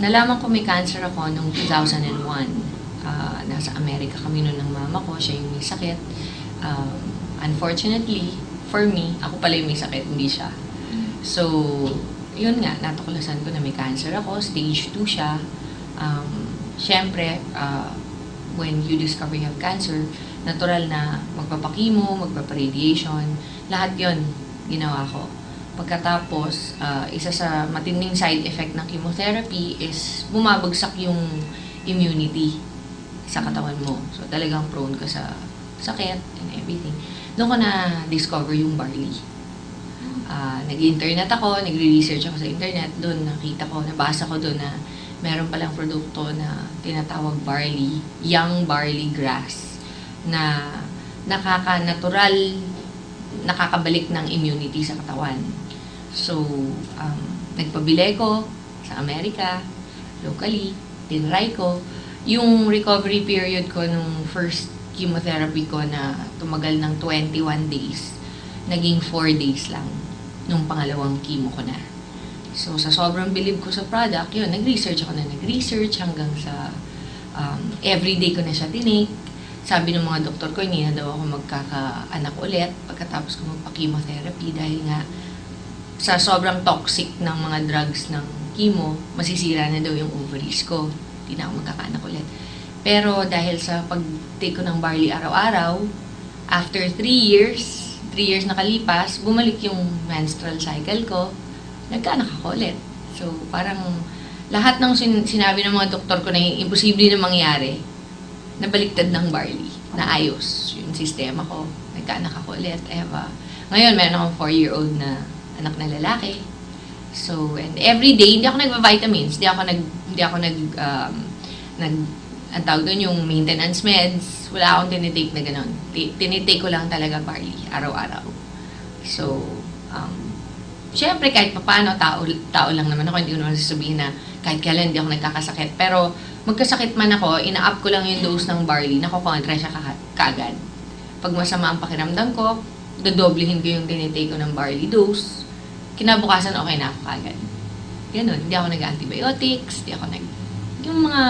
Nalaman ko may cancer ako noong 2001. Nasa Amerika kami noon ng mama ko, siya yung may sakit. Unfortunately, for me, ako pala yung may sakit, hindi siya. So, yun nga, natuklasan ko na may cancer ako, stage 2 siya. Siyempre, when you discover you have cancer, natural na magpapakimo, magpaparadiation, lahat yon ginawa ko. Pagkatapos, isa sa matinding side effect ng chemotherapy is bumabagsak yung immunity sa katawan mo. So, talagang prone ka sa sakit and everything. Doon ko na-discover yung barley. Nag-internet ako, nagre-research ako sa internet. Doon nakita ko, nabasa ko doon na meron palang produkto na tinatawag barley, young barley grass, na nakaka-natural, nakakabalik ng immunity sa katawan. So, nagpabili ko sa Amerika, locally, tinry ko. Yung recovery period ko nung first chemotherapy ko na tumagal ng 21 days, naging 4 days lang nung pangalawang chemo ko na. So, sa sobrang bilib ko sa product, yun, nag-research hanggang sa everyday ko na siya tinake. Sabi ng mga doktor ko, hindi na daw ako magkakaanak ulit pagkatapos ko magpa-chemotherapy dahil nga sa sobrang toxic ng mga drugs ng chemo, masisira na daw yung ovaries ko. Hindi na ako magkakaanak ulit. Pero dahil sa pag-take ko ng barley araw-araw, after 3 years nakalipas, bumalik yung menstrual cycle ko, nagkaanak ako ulit. So, parang lahat ng sinabi ng mga doktor ko na imposible na mangyari, nabaliktad ng barley, naayos yung sistema ko, nagkaanak ako ulit, Eva. Ngayon, meron akong 4-year-old na anak na lalaki. So, and every day, hindi ako nagva-vitamins, ang tawag doon yung maintenance meds, wala akong tinitake na gano'n. Tinitake ko lang talaga barley, araw-araw. So, syempre kahit paano, tao lang naman ako, hindi ko naman sasabihin na kahit kailan hindi ako nagkakasakit. Pero, magkasakit man ako, ina-up ko lang yung dose ng barley, nakukontra siya kaagad. Pag masama ang pakiramdam ko, dodoblehin ko yung tinitake ko ng barley dose, kinabukasan okay na ako kaagad. Ganun, hindi ako nag-antibiotics, yung mga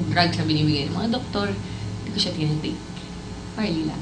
drugs na binibigay ng mga doktor, hindi ko siya tinitake. Barley lang.